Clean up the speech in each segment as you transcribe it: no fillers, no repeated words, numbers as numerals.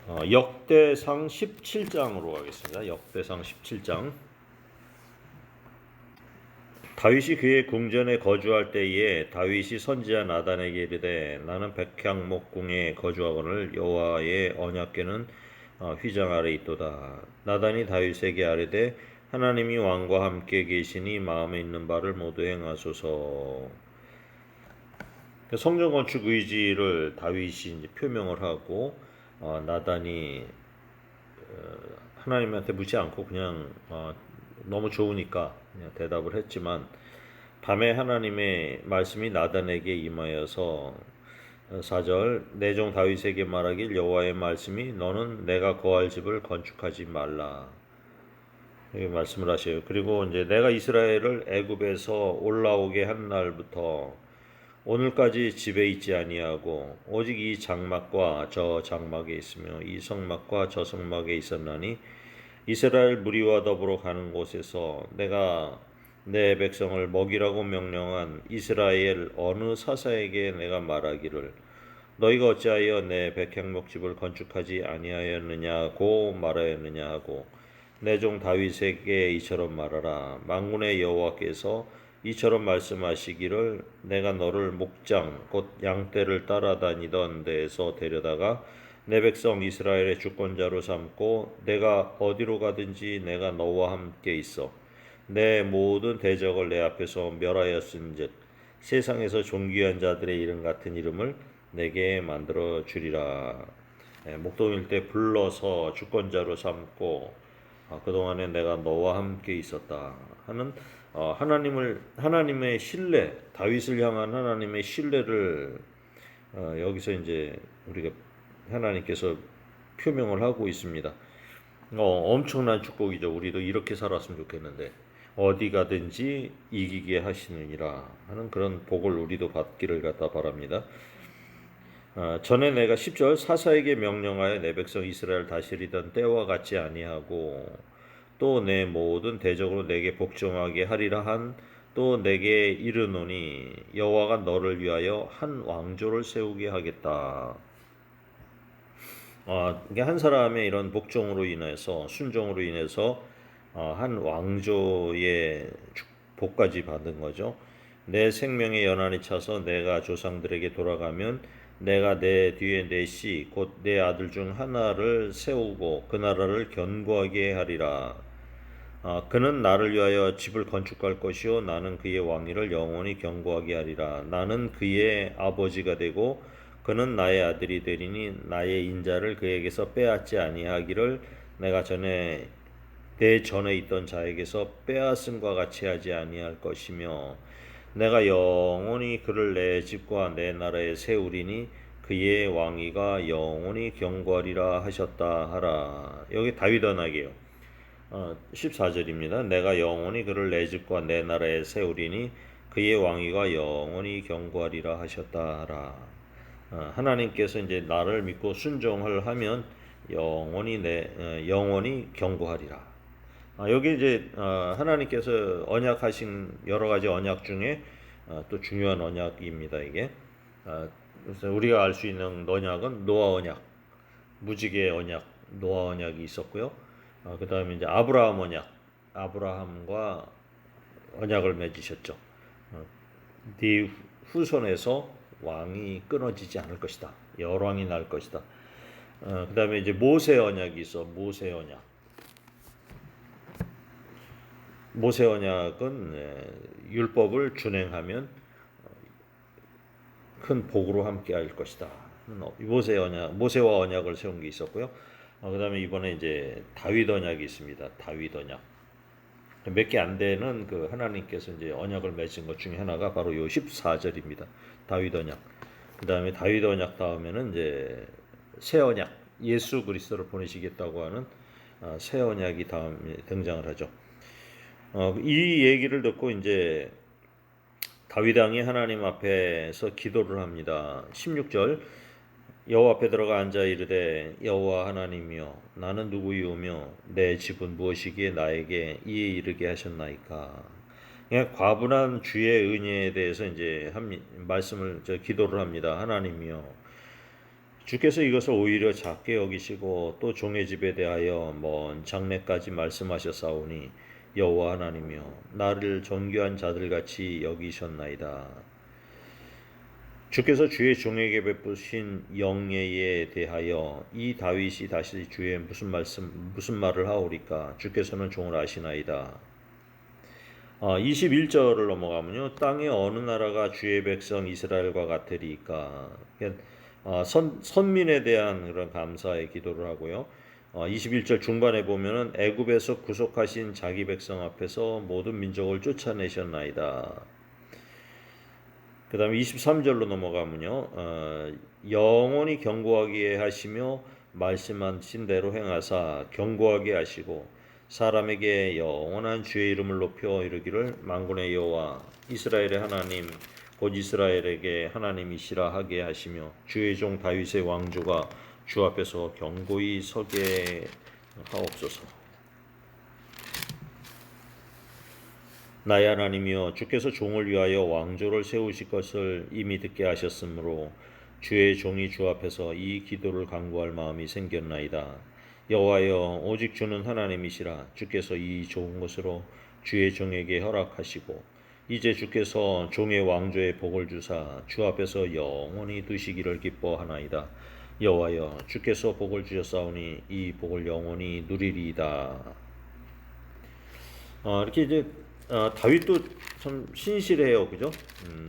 역대상 17장으로 가겠습니다. 역대상 17장. 다윗이 그의 궁전에 거주할 때에 다윗이 선지자 나단에게 이르되 나는 백향목궁에 거주하거늘 여호와의 언약궤는 휘장 아래 있도다. 나단이 다윗에게 아뢰되 하나님이 왕과 함께 계시니 마음에 있는 바를 모두 행하소서. 성전 건축 의지를 다윗이 이제 표명을 하고 나단이 하나님한테 묻지 않고 그냥 너무 좋으니까 그냥 대답을 했지만 밤에 하나님의 말씀이 나단에게 임하여서 4절 내 종 다윗에게 말하길 여호와의 말씀이 너는 내가 거할 집을 건축하지 말라 이렇게 말씀을 하셔요. 그리고 이제 내가 이스라엘을 애굽에서 올라오게 한 날부터 오늘까지 집에 있지 아니하고 오직 이 장막과 저 장막에 있으며 이 성막과 저 성막에 있었나니 이스라엘 무리와 더불어 가는 곳에서 내가 내 백성을 먹이라고 명령한 이스라엘 어느 사사에게 내가 말하기를 너희가 어찌하여 내 백향목집을 건축하지 아니하였느냐고 말하였느냐 하고 내 종 다윗에게 이처럼 말하라. 만군의 여호와께서 이처럼 말씀하시기를 내가 너를 목장 곧 양떼를 따라다니던 데에서 데려다가 내 백성 이스라엘의 주권자로 삼고 내가 어디로 가든지 내가 너와 함께 있어 내 모든 대적을 내 앞에서 멸하였은즉 세상에서 존귀한 자들의 이름 같은 이름을 내게 만들어 주리라. 목동일 때 불러서 주권자로 삼고 그동안에 내가 너와 함께 있었다 하는 하나님의 신뢰, 다윗을 향한 하나님의 신뢰를 여기서 이제 우리가 하나님께서 표명을 하고 있습니다. 엄청난 축복이죠. 우리도 이렇게 살았으면 좋겠는데 어디 가든지 이기게 하시느니라 하는 그런 복을 우리도 받기를 갖다 바랍니다. 전에 내가 10절 사사에게 명령하여 내 백성 이스라엘 다스리던 때와 같지 아니하고 또 내 모든 대적으로 내게 복종하게 하리라 한 또 내게 이르노니 여호와가 너를 위하여 한 왕조를 세우게 하겠다. 이게 한 사람의 이런 복종으로 인해서 순종으로 인해서 한 왕조의 복까지 받은 거죠. 내 생명의 연한이 차서 내가 조상들에게 돌아가면 내가 내 뒤에 내 씨 곧 내 아들 중 하나를 세우고 그 나라를 견고하게 하리라. 그는 나를 위하여 집을 건축할 것이요 나는 그의 왕위를 영원히 견고하게 하리라. 나는 그의 아버지가 되고 그는 나의 아들이 되리니 나의 인자를 그에게서 빼앗지 아니하기를 내가 내 전에 있던 자에게서 빼앗음과 같이 하지 아니할 것이며 내가 영원히 그를 내 집과 내 나라에 세우리니 그의 왕위가 영원히 견고하리라 하셨다 하라. 여기 다윗 언약이에요. 14절입니다. 내가 영원히 그를 내 집과 내 나라에 세우리니 그의 왕위가 영원히 견고하리라 하셨다 하라. 하나님께서 이제 나를 믿고 순종을 하면 영원히 견고하리라. 여기 이제 하나님께서 언약하신 여러 가지 언약 중에 또 중요한 언약입니다. 이게 그래서 우리가 알 수 있는 언약은 노아 언약, 무지개 언약, 노아 언약이 있었고요. 그 다음에 이제 아브라함 언약, 아브라함과 언약을 맺으셨죠. 네 후손에서 왕이 끊어지지 않을 것이다. 열왕이 날 것이다. 그 다음에 이제 모세 언약이 있어. 모세 언약. 모세 언약은 율법을 준행하면 큰 복으로 함께할 것이다. 모세 언약, 모세와 언약을 세운 게 있었고요. 그다음에 이번에 이제 다윗 언약이 있습니다. 다윗 언약. 몇 개 안 되는 그 하나님께서 이제 언약을 맺은 것 중에 하나가 바로 요 14절입니다. 다윗 언약. 그다음에 다윗 언약 다음에는 이제 새 언약, 예수 그리스도를 보내시겠다고 하는 새 언약이 다음에 등장을 하죠. 이 얘기를 듣고 이제 다윗 왕이 하나님 앞에서 기도를 합니다. 16절 여호와 앞에 들어가 앉아 이르되 여호와 하나님이여 나는 누구이오며 내 집은 무엇이기에 나에게 이에 이르게 하셨나이까. 그냥 과분한 주의 은혜에 대해서 이제 말씀을 기도를 합니다. 하나님이여 주께서 이것을 오히려 작게 여기시고 또 종의 집에 대하여 먼 장래까지 말씀하셨사오니 여호와 하나님이여 나를 존귀한 자들같이 여기셨나이다. 주께서 주의 종에게 베푸신 영예에 대하여 이 다윗이 다시 주의 무슨 말을 하오리까? 주께서는 종을 아시나이다. 21절을 넘어가면요. 땅의 어느 나라가 주의 백성 이스라엘과 같으리까? 선민에 대한 그런 감사의 기도를 하고요. 21절 중반에 보면은 애굽에서 구속하신 자기 백성 앞에서 모든 민족을 쫓아내셨나이다. 그 다음에 23절로 넘어가면요. 영원히 경고하게 하시며 말씀하신 대로 행하사 경고하게 하시고 사람에게 영원한 주의 이름을 높여 이르기를 만군의 여호와 이스라엘의 하나님 곧 이스라엘에게 하나님이시라 하게 하시며 주의 종 다윗의 왕조가 주 앞에서 경고히 서게 하옵소서. 나의 하나님이여 주께서 종을 위하여 왕조를 세우실 것을 이미 듣게 하셨으므로 주의 종이 주 앞에서 이 기도를 간구할 마음이 생겼나이다. 여호와여 오직 주는 하나님이시라. 주께서 이 좋은 것으로 주의 종에게 허락하시고 이제 주께서 종의 왕조에 복을 주사 주 앞에서 영원히 두시기를 기뻐하나이다. 여호와여 주께서 복을 주셨사오니 이 복을 영원히 누리리이다. 이렇게 이제 다윗도 참 신실해요, 그죠?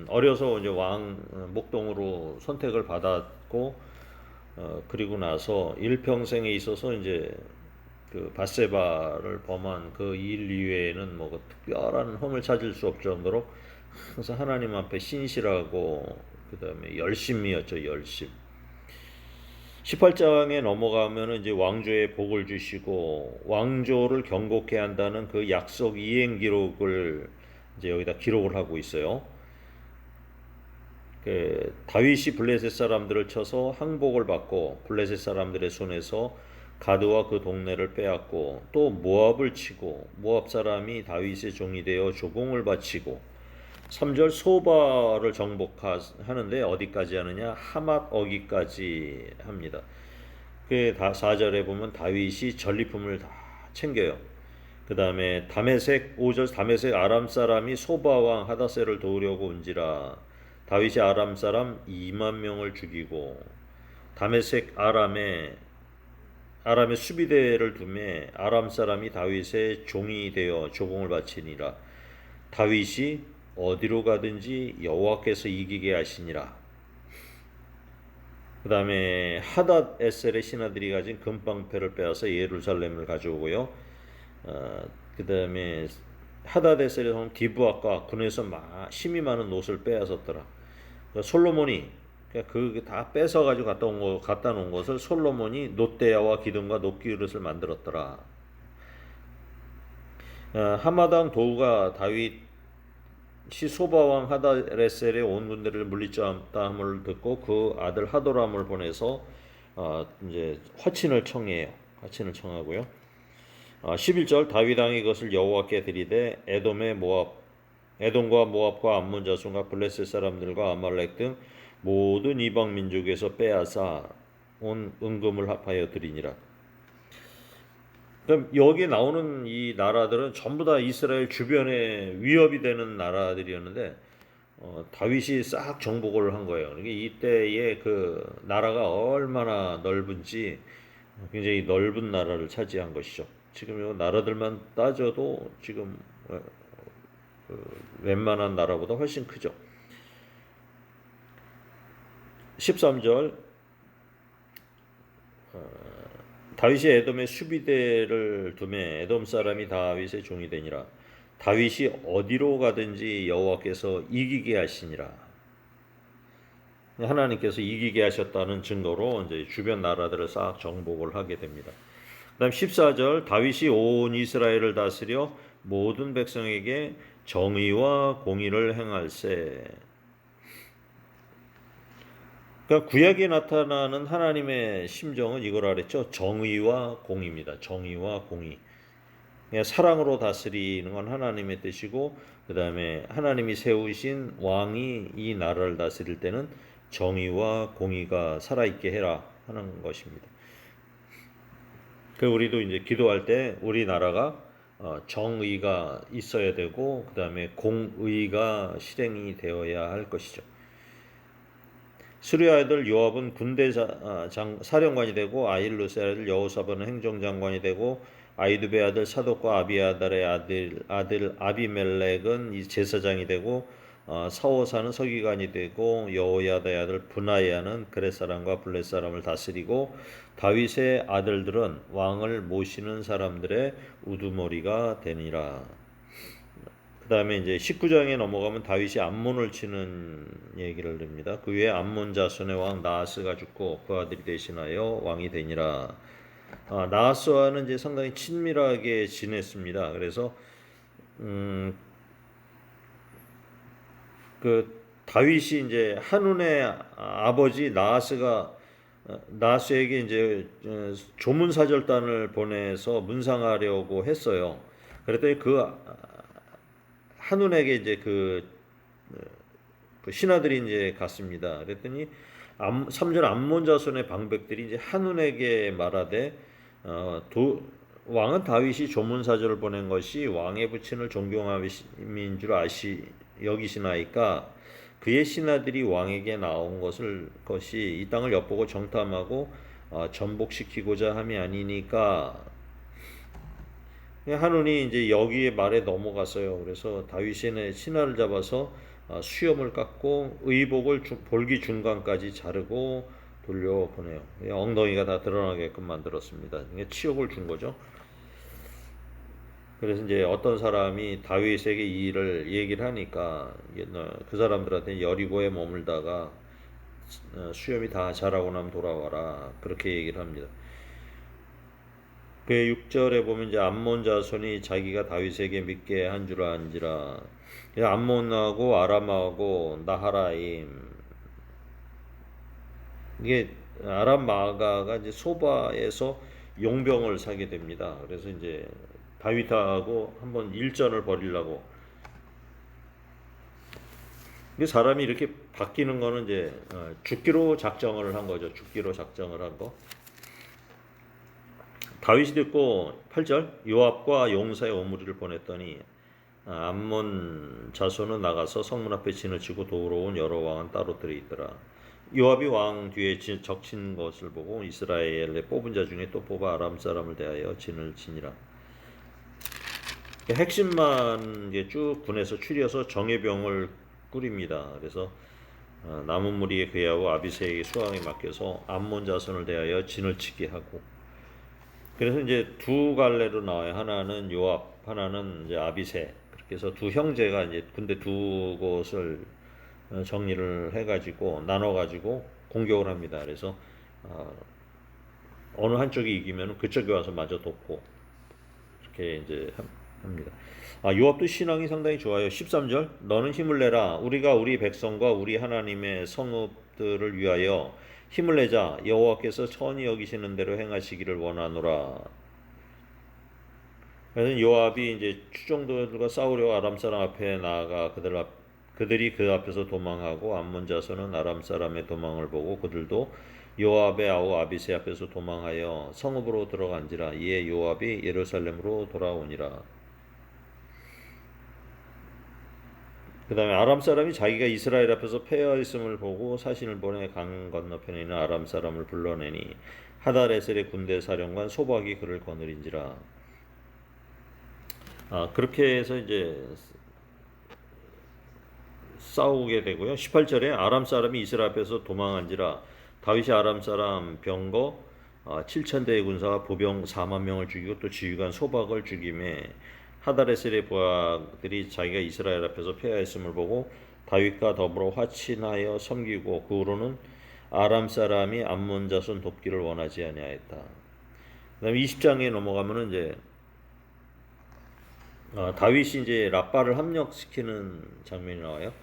어려서 이제 왕 목동으로 선택을 받았고, 그리고 나서 일평생에 있어서 이제 그 밧세바를 범한 그 일 이외에는 뭐 특별한 흠을 찾을 수 없을 정도로 항상 하나님 앞에 신실하고 그 다음에 열심이었죠, 열심. 18장에 넘어가면은 이제 왕조에 복을 주시고 왕조를 경고케 한다는 그 약속 이행 기록을 이제 여기다 기록을 하고 있어요. 그 다윗이 블레셋 사람들을 쳐서 항복을 받고 블레셋 사람들의 손에서 가드와 그 동네를 빼앗고 또 모압을 치고 모압 사람이 다윗의 종이 되어 조공을 바치고 3절 소바를 정복하는데 어디까지 하느냐? 하맛 어기까지 합니다. 그 4절에 보면 다윗이 전리품을 다 챙겨요. 그 다음에 다메섹 5절 다메섹 아람 사람이 소바 왕 하다세를 도우려고 온지라 다윗이 아람 사람 2만 명을 죽이고 다메섹 아람의 수비대를 두매 아람 사람이 다윗의 종이 되어 조공을 바치니라. 다윗이 어디로 가든지 여호와께서 이기게 하시니라. 그 다음에 하닷 에셀의 신하들이 가진 금방패를 빼앗아 예루살렘을 가져오고요. 그 다음에 하닷 에셀의 디브앗과 군에서 힘이 많은 옷을 빼앗았더라. 솔로몬이 그 다 뺏어가지고 갖다 놓은 것을 솔로몬이 놋대야와 기둥과 놋기릇을 만들었더라. 하마당 도우가 다윗 시소바왕 하다레셀의 온 군대를 물리쳤다 함을 듣고 그 아들 하도람을 보내서 이제 화친을 청해요. 화친을 청하고요. 11절 다윗 왕이 이것을 여호와께 드리되 에돔과 모압과 암몬 자손과 블레셋 사람들과 아말렉 등 모든 이방 민족에서 빼앗아 온 은금을 합하여 드리니라. 그럼 여기 나오는 이 나라들은 전부 다 이스라엘 주변에 위협이 되는 나라들이었는데 다윗이 싹 정복을 한 거예요. 그러니까 이때의 그 나라가 얼마나 넓은지 굉장히 넓은 나라를 차지한 것이죠. 지금 이 나라들만 따져도 지금 웬만한 나라보다 훨씬 크죠. 13절 다윗이 에돔의 수비대를 두매 에돔 사람이 다윗의 종이 되니라. 다윗이 어디로 가든지 여호와께서 이기게 하시니라. 하나님께서 이기게 하셨다는 증거로 이제 주변 나라들을 싹 정복을 하게 됩니다. 그다음 14절 다윗이 온 이스라엘을 다스려 모든 백성에게 정의와 공의를 행할세. 그러니까 구약에 나타나는 하나님의 심정은 이걸 그랬죠. 정의와 공의입니다. 정의와 공의. 그냥 사랑으로 다스리는 건 하나님의 뜻이고 그 다음에 하나님이 세우신 왕이 이 나라를 다스릴 때는 정의와 공의가 살아있게 해라 하는 것입니다. 그 우리도 이제 기도할 때 우리나라가 정의가 있어야 되고 그 다음에 공의가 실행이 되어야 할 것이죠. 스루야 아들 요압은 군대 사령관이 되고 아힐루스의 아들 여호사밧은 행정장관이 되고 아이두베 아들 사독과 아비아달의 아들 아비멜렉은 이 제사장이 되고 사오사는 서기관이 되고 여호야다의 아들 브나야는 그렛 사람과 블렛 사람을 다스리고 다윗의 아들들은 왕을 모시는 사람들의 우두머리가 되니라. 그 다음에 이제 19장에 넘어가면 다윗이 암몬을 치는 얘기를 합니다. 그 후에 암몬 자손의 왕 나하스가 죽고 그 아들이 대신하여 왕이 되니라. 나하스와는 이제 상당히 친밀하게 지냈습니다. 그래서 그 다윗이 이제 한운의 아버지 나하스에게 이제 조문사절단을 보내서 문상하려고 했어요. 그랬더니 그 한운에게 이제 그 신하들이 이제 갔습니다. 그랬더니 3절 암몬 자손의 방백들이 이제 한운에게 말하되 왕은 다윗이 조문사절을 보낸 것이 왕의 부친을 존경함인 줄 여기시나이까 그의 신하들이 왕에게 나온 것이 이 땅을 엿보고 정탐하고 전복시키고자 함이 아니니까 한운이 이제 여기에 말에 넘어갔어요. 그래서 다윗의 신하를 잡아서 수염을 깎고 의복을 볼기 중간까지 자르고 돌려보내요. 엉덩이가 다 드러나게끔 만들었습니다. 이게 치욕을 준 거죠. 그래서 이제 어떤 사람이 다윗에게 이 일을 얘기를 하니까 그 사람들한테 여리고에 머물다가 수염이 다 자라고 나면 돌아와라 그렇게 얘기를 합니다. 그 6절에 보면 이제 암몬 자손이 자기가 다윗에게 믿게 한 줄 안지라. 암몬하고 아람하고 나하라임 이게 아람 마가가 이제 소바에서 용병을 사게 됩니다. 그래서 이제 다윗하고 한번 일전을 벌이려고. 사람이 이렇게 바뀌는 거는 이제 죽기로 작정을 한 거죠. 죽기로 작정을 한 거. 다윗이 듣고 8절 요압과 용사의 오므리를 보냈더니 암몬 자손은 나가서 성문 앞에 진을 치고 돌아온 여러 왕은 따로 들어있더라. 요압이 왕 뒤에 적친 것을 보고 이스라엘의 뽑은 자 중에 또 뽑아 아람 사람을 대하여 진을 치니라. 핵심만 이제 쭉 군에서 추려서 정예병을 꾸립니다. 그래서 남은 무리에 그야고 아비새에게 수왕에 맡겨서 암몬 자손을 대하여 진을 치게 하고. 그래서 이제 두 갈래로 나와요. 하나는 요압, 하나는 이제 아비새. 그렇게 해서 두 형제가 이제 군대 두 곳을 정리를 해가지고 나눠가지고 공격을 합니다. 그래서 어느 한쪽이 이기면 그쪽이 와서 마저 돕고 이렇게 이제 합니다. 요압도 신앙이 상당히 좋아요. 13절 너는 힘을 내라. 우리가 우리 백성과 우리 하나님의 성읍들을 위하여 힘을 내자. 여호와께서 천히 여기시는 대로 행하시기를 원하노라. 그래서 요압이 이제 추종들과 싸우려 아람 사람 앞에 나아가 그들이 그 앞에서 도망하고 암몬 자손은 아람 사람의 도망을 보고 그들도 요압의 아우 아비새 앞에서 도망하여 성읍으로 들어간지라. 이에 요압이 예루살렘으로 돌아오니라. 그 다음에 아람 사람이 자기가 이스라엘 앞에서 패하였음을 보고 사신을 보내 강 건너편에 있는 아람 사람을 불러내니 하다레셀의 군대 사령관 소박이 그를 거느린지라. 그렇게 해서 이제 싸우게 되고요. 18절에 아람 사람이 이스라엘 앞에서 도망한지라. 다윗이 아람 사람 병거 7,000대의 군사와 보병 4만 명을 죽이고 또 지휘관 소박을 죽임에 하다레셀의 부하들이 자기가 이스라엘 앞에서 패하였음을 보고 다윗과 더불어 화친하여 섬기고 그 후로는 아람 사람이 암몬 자손 돕기를 원하지 아니하였다. 그다음에 20장에 넘어가면은 이제 다윗이 이제 랍바를 합력시키는 장면이 나와요.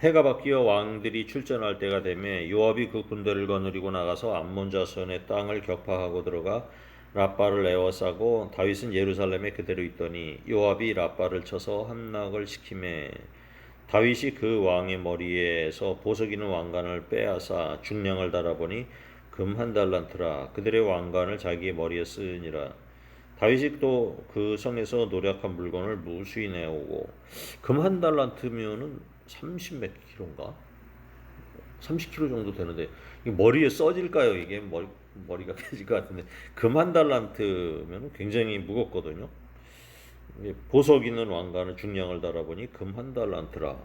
해가 바뀌어 왕들이 출전할 때가 되매 요압이 그 군대를 거느리고 나가서 암몬 자손의 땅을 격파하고 들어가 라빠를 에워싸고 다윗은 예루살렘에 그대로 있더니 요압이 라빠를 쳐서 함락을 시키매 다윗이 그 왕의 머리에서 보석 있는 왕관을 빼앗아 중량을 달아보니 금 한 달란트라. 그들의 왕관을 자기의 머리에 쓰니라. 다윗이 또 그 성에서 노력한 물건을 무수히 내오고 금 한 달란트면은 30 몇 킬로인가? 30kg 정도 되는데 머리에 써질까요? 이게 머리가 깨질 것 같은데 금 한 달란트면 굉장히 무겁거든요. 보석 있는 왕관을 중량을 달아보니 금 한 달란트라.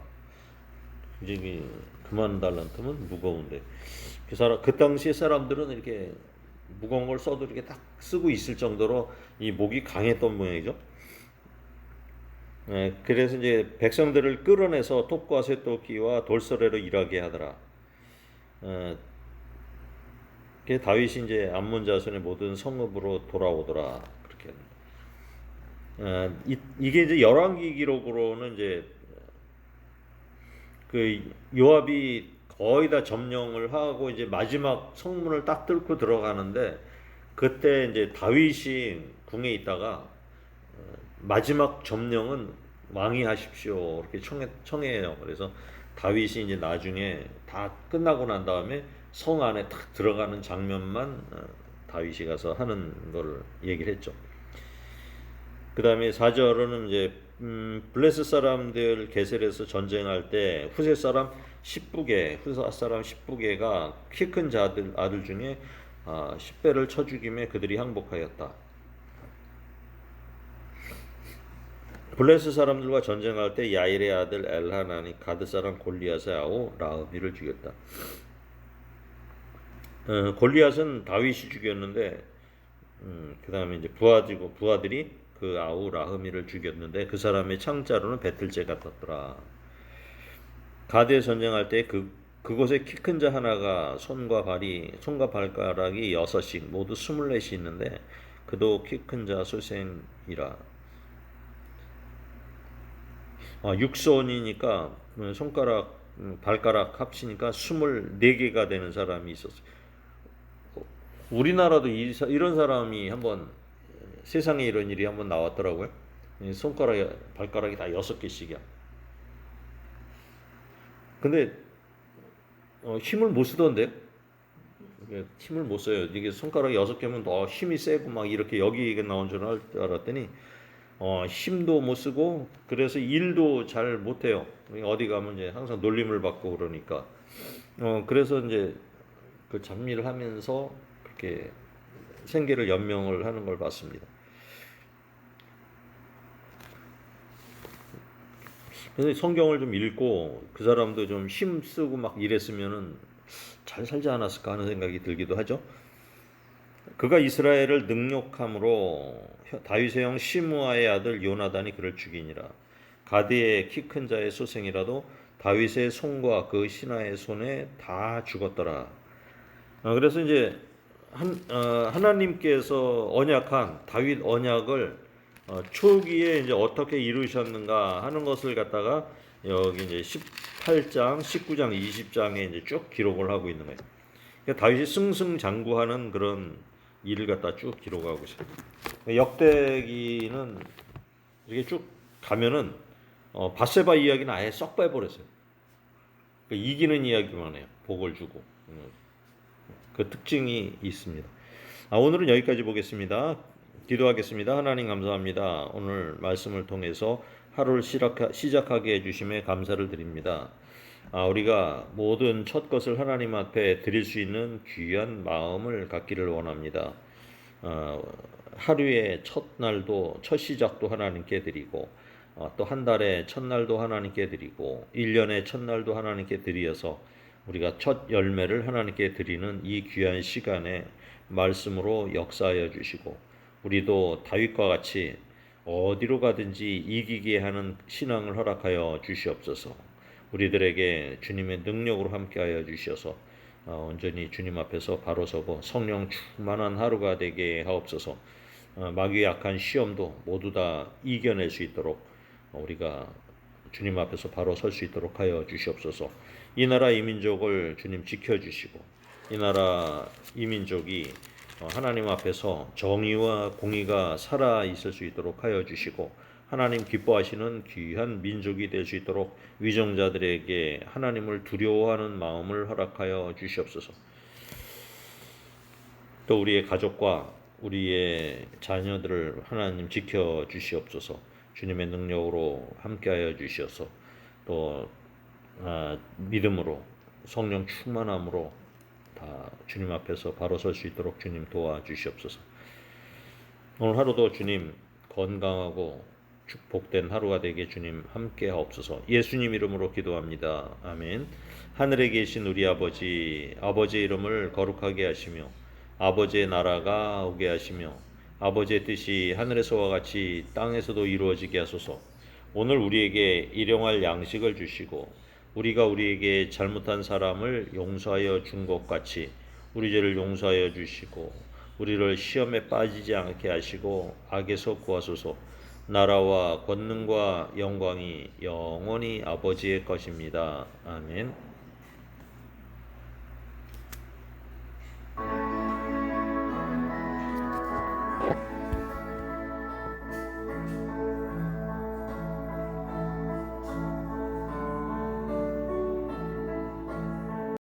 굉장히 금 한 달란트면 무거운데 그 당시에 사람들은 이렇게 무거운 걸 써도 이렇게 딱 쓰고 있을 정도로 이 목이 강했던 모양이죠. 그래서 이제 백성들을 끌어내서 톱과 쇠토끼와 돌서래로 일하게 하더라. 다윗이 이제 암몬 자손의 모든 성읍으로 돌아오더라. 그렇게. 이게 이제 열왕기 기록으로는 이제 그 요압이 거의 다 점령을 하고 이제 마지막 성문을 딱 뚫고 들어가는데 그때 이제 다윗이 궁에 있다가 마지막 점령은 왕이 하십시오 이렇게 청해요. 그래서 다윗이 이제 나중에 다 끝나고 난 다음에 성 안에 딱 들어가는 장면만 다윗이 가서 하는 걸 얘기를 했죠. 그 다음에 4절은 이제 블레셋 사람들 게셀에서 전쟁할 때 후세 사람 10부계가 키 큰 아들 중에 10배를 쳐 죽임에 그들이 항복하였다. 블레셋 사람들과 전쟁할 때 야일의 아들 엘하나니 가드 사람 골리앗의 아우 라흐미를 죽였다. 골리앗은 다윗이 죽였는데 그 다음에 이제 부하들이 그 아우 라흐미를 죽였는데 그 사람의 창자로는 배틀제 같았더라. 가드에 전쟁할 때 그곳에 키 큰 자 하나가 손과 발가락이 6씩 모두 24이 있는데 그도 키 큰 자 수생이라. 육손이니까 손가락 발가락 합치니까 24개가 되는 사람이 있었어요. 우리나라도 이런 사람이 한번 세상에 이런 일이 한번 나왔더라고요. 발가락이 다 6개씩이야. 근데 힘을 못 쓰던데. 힘을 못 써요. 이게 손가락이 6개면 힘이 세고 막 이렇게 여기 나온 줄 알았더니 힘도 못 쓰고 그래서 일도 잘 못해요. 어디 가면 이제 항상 놀림을 받고 그러니까. 그래서 이제 그 잡일을 하면서 그렇게 생계를 연명을 하는 걸 봤습니다. 근데 성경을 좀 읽고 그 사람도 좀 힘쓰고 막 이랬으면은 잘 살지 않았을까 하는 생각이 들기도 하죠. 그가 이스라엘을 능욕함으로 다윗의 형 시므아의 아들 요나단이 그를 죽이니라. 가드의 키 큰 자의 소생이라도 다윗의 손과 그 신하의 손에 다 죽었더라. 그래서 이제 하나님께서 언약한 다윗 언약을 초기에 이제 어떻게 이루셨는가 하는 것을 갖다가 여기 이제 18장, 19장, 20장에 이제 쭉 기록을 하고 있는 거예요. 그러니까 다윗이 승승장구하는 그런 일을 갖다 쭉 기록하고 있어요. 역대기는 이렇게 쭉 가면은 밧세바 이야기는 아예 썩 빼버렸어요. 그러니까 이기는 이야기만 해요. 복을 주고 그 특징이 있습니다. 오늘은 여기까지 보겠습니다. 기도하겠습니다. 하나님 감사합니다. 오늘 말씀을 통해서 하루를 시작하게 해주심에 감사를 드립니다. 우리가 모든 첫 것을 하나님 앞에 드릴 수 있는 귀한 마음을 갖기를 원합니다. 하루의 첫날도 첫 시작도 하나님께 드리고 또 한 달의 첫날도 하나님께 드리고 1년의 첫날도 하나님께 드려서 우리가 첫 열매를 하나님께 드리는 이 귀한 시간에 말씀으로 역사하여 주시고 우리도 다윗과 같이 어디로 가든지 이기게 하는 신앙을 허락하여 주시옵소서. 우리들에게 주님의 능력으로 함께하여 주셔서 온전히 주님 앞에서 바로 서고 성령 충만한 하루가 되게 하옵소서. 마귀의 악한 시험도 모두 다 이겨낼 수 있도록 우리가 주님 앞에서 바로 설 수 있도록 하여 주시옵소서. 이 나라 이 민족을 주님 지켜주시고 이 나라 이 민족이 하나님 앞에서 정의와 공의가 살아 있을 수 있도록 하여 주시고 하나님 기뻐하시는 귀한 민족이 될 수 있도록 위정자들에게 하나님을 두려워하는 마음을 허락하여 주시옵소서. 또 우리의 가족과 우리의 자녀들을 하나님 지켜 주시옵소서. 주님의 능력으로 함께하여 주시어서 또 믿음으로 성령 충만함으로 다 주님 앞에서 바로 설 수 있도록 주님 도와주시옵소서. 오늘 하루도 주님 건강하고 축복된 하루가 되게 주님 함께 하옵소서. 예수님 이름으로 기도합니다. 아멘. 하늘에 계신 우리 아버지, 아버지의 이름을 거룩하게 하시며 아버지의 나라가 오게 하시며 아버지의 뜻이 하늘에서와 같이 땅에서도 이루어지게 하소서. 오늘 우리에게 일용할 양식을 주시고 우리가 우리에게 잘못한 사람을 용서하여 준 것 같이 우리 죄를 용서하여 주시고 우리를 시험에 빠지지 않게 하시고 악에서 구하소서. 나라와 권능과 영광이 영원히 아버지의 것입니다. 아멘.